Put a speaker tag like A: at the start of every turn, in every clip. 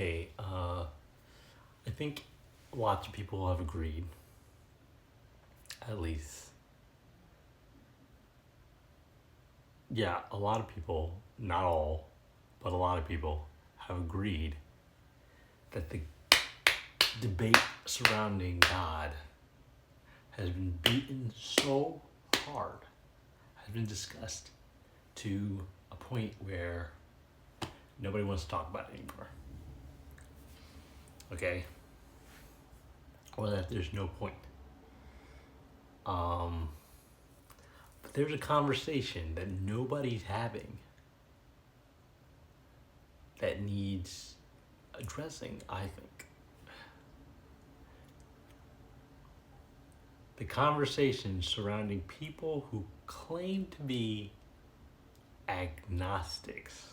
A: Okay, I think lots of people have agreed, at least. Yeah, a lot of people, not all, but a lot of people have agreed that the debate surrounding God has been beaten so hard, has been discussed to a point where nobody wants to talk about it anymore. Okay? Or that there's no point. But there's a conversation that nobody's having that needs addressing, I think. The conversation surrounding people who claim to be agnostics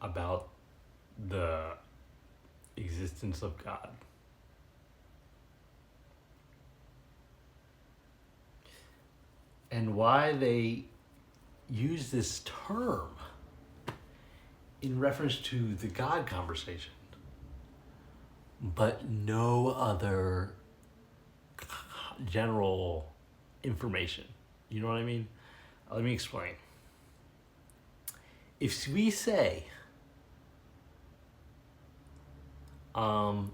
A: about the existence of God. And why they use this term in reference to the God conversation, but no other general information. You know what I mean? Let me explain. If we say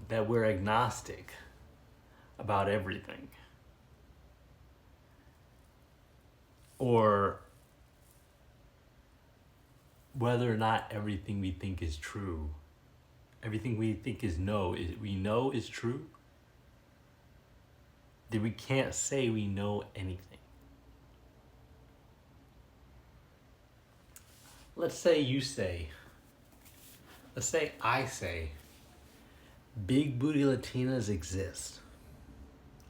A: that we're agnostic about everything, or whether or not everything we think is true, everything we think we know is true, then we can't say we know anything. Let's say I say, big booty Latinas exist.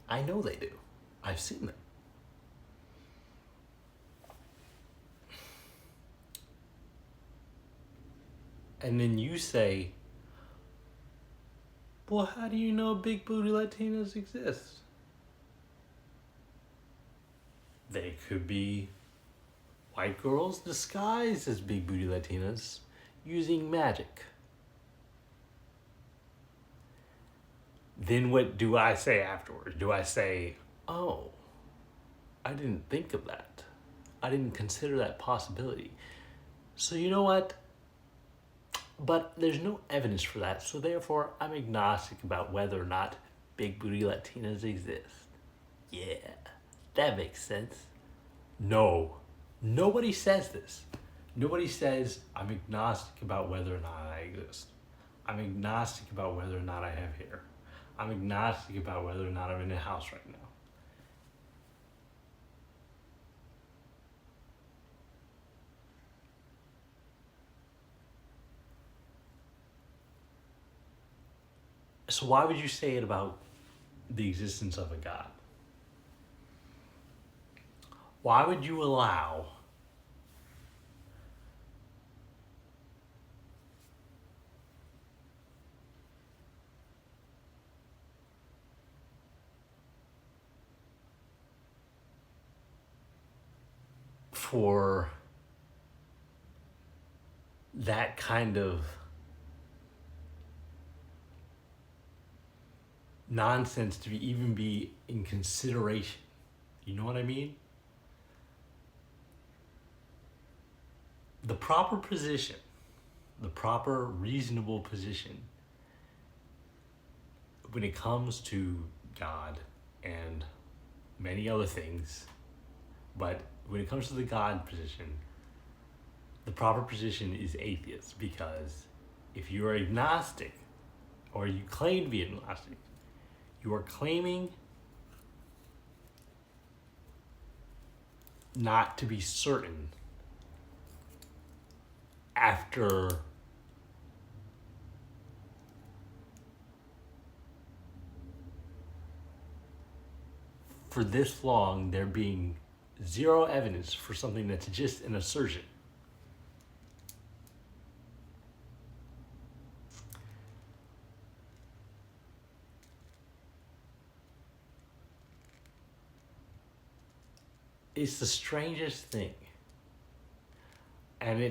A: I know they do. I've seen them. And then you say, well, how do you know big booty Latinas exist? They could be white girls disguised as big booty Latinas using magic. Then what do I say afterwards? Do I say, oh, I didn't think of that. I didn't consider that possibility. So you know what? But there's no evidence for that, so therefore I'm agnostic about whether or not big booty Latinas exist. Yeah, that makes sense. No, nobody says this. Nobody says I'm agnostic about whether or not I exist. I'm agnostic about whether or not I have hair. I'm agnostic about whether or not I'm in a house right now. So why would you say it about the existence of a God? Why would you allow for that kind of nonsense to even be in consideration? You know what I mean? The proper position, the proper reasonable position when it comes to God and many other things, but when it comes to the God position, the proper position is atheist, because if you are agnostic, or you claim to be agnostic, you are claiming not to be certain after for this long there being zero evidence for something that's just an assertion. It's the strangest thing. And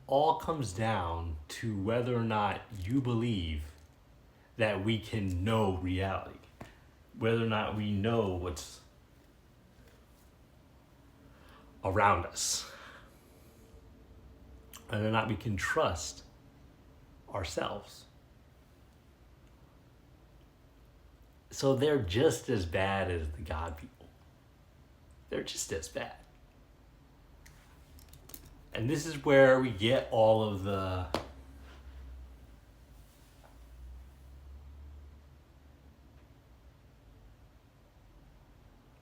A: all comes down to whether or not you believe that we can know reality, whether or not we know what's around us, whether or not we can trust ourselves. So they're just as bad as the God people. They're just as bad. And this is where we get all of the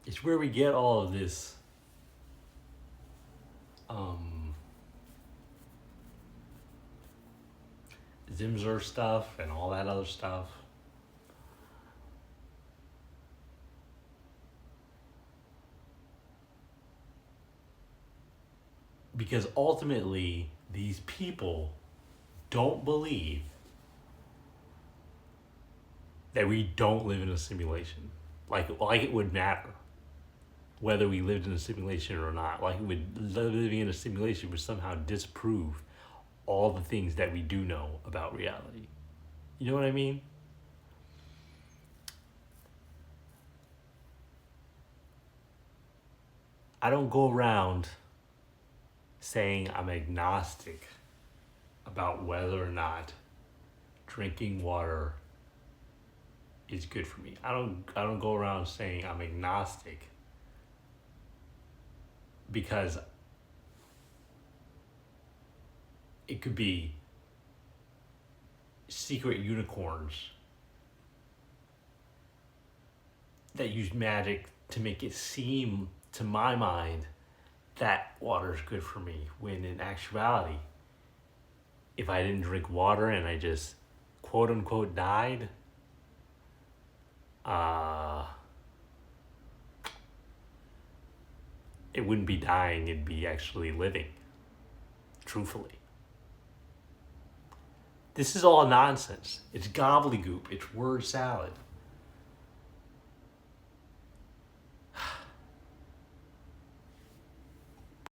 A: it's where we get all of this Zimzer stuff and all that other stuff. Because ultimately, these people don't believe that we don't live in a simulation. Like it would matter whether we lived in a simulation or not. Like living in a simulation would somehow disprove all the things that we do know about reality. You know what I mean? I don't go around saying I'm agnostic about whether or not drinking water is good for me. I don't go around saying I'm agnostic because it could be secret unicorns that use magic to make it seem, to my mind, that water is good for me, when in actuality, if I didn't drink water and I just quote unquote died, it wouldn't be dying, it'd be actually living, truthfully. This is all nonsense. It's gobbledygook. It's word salad.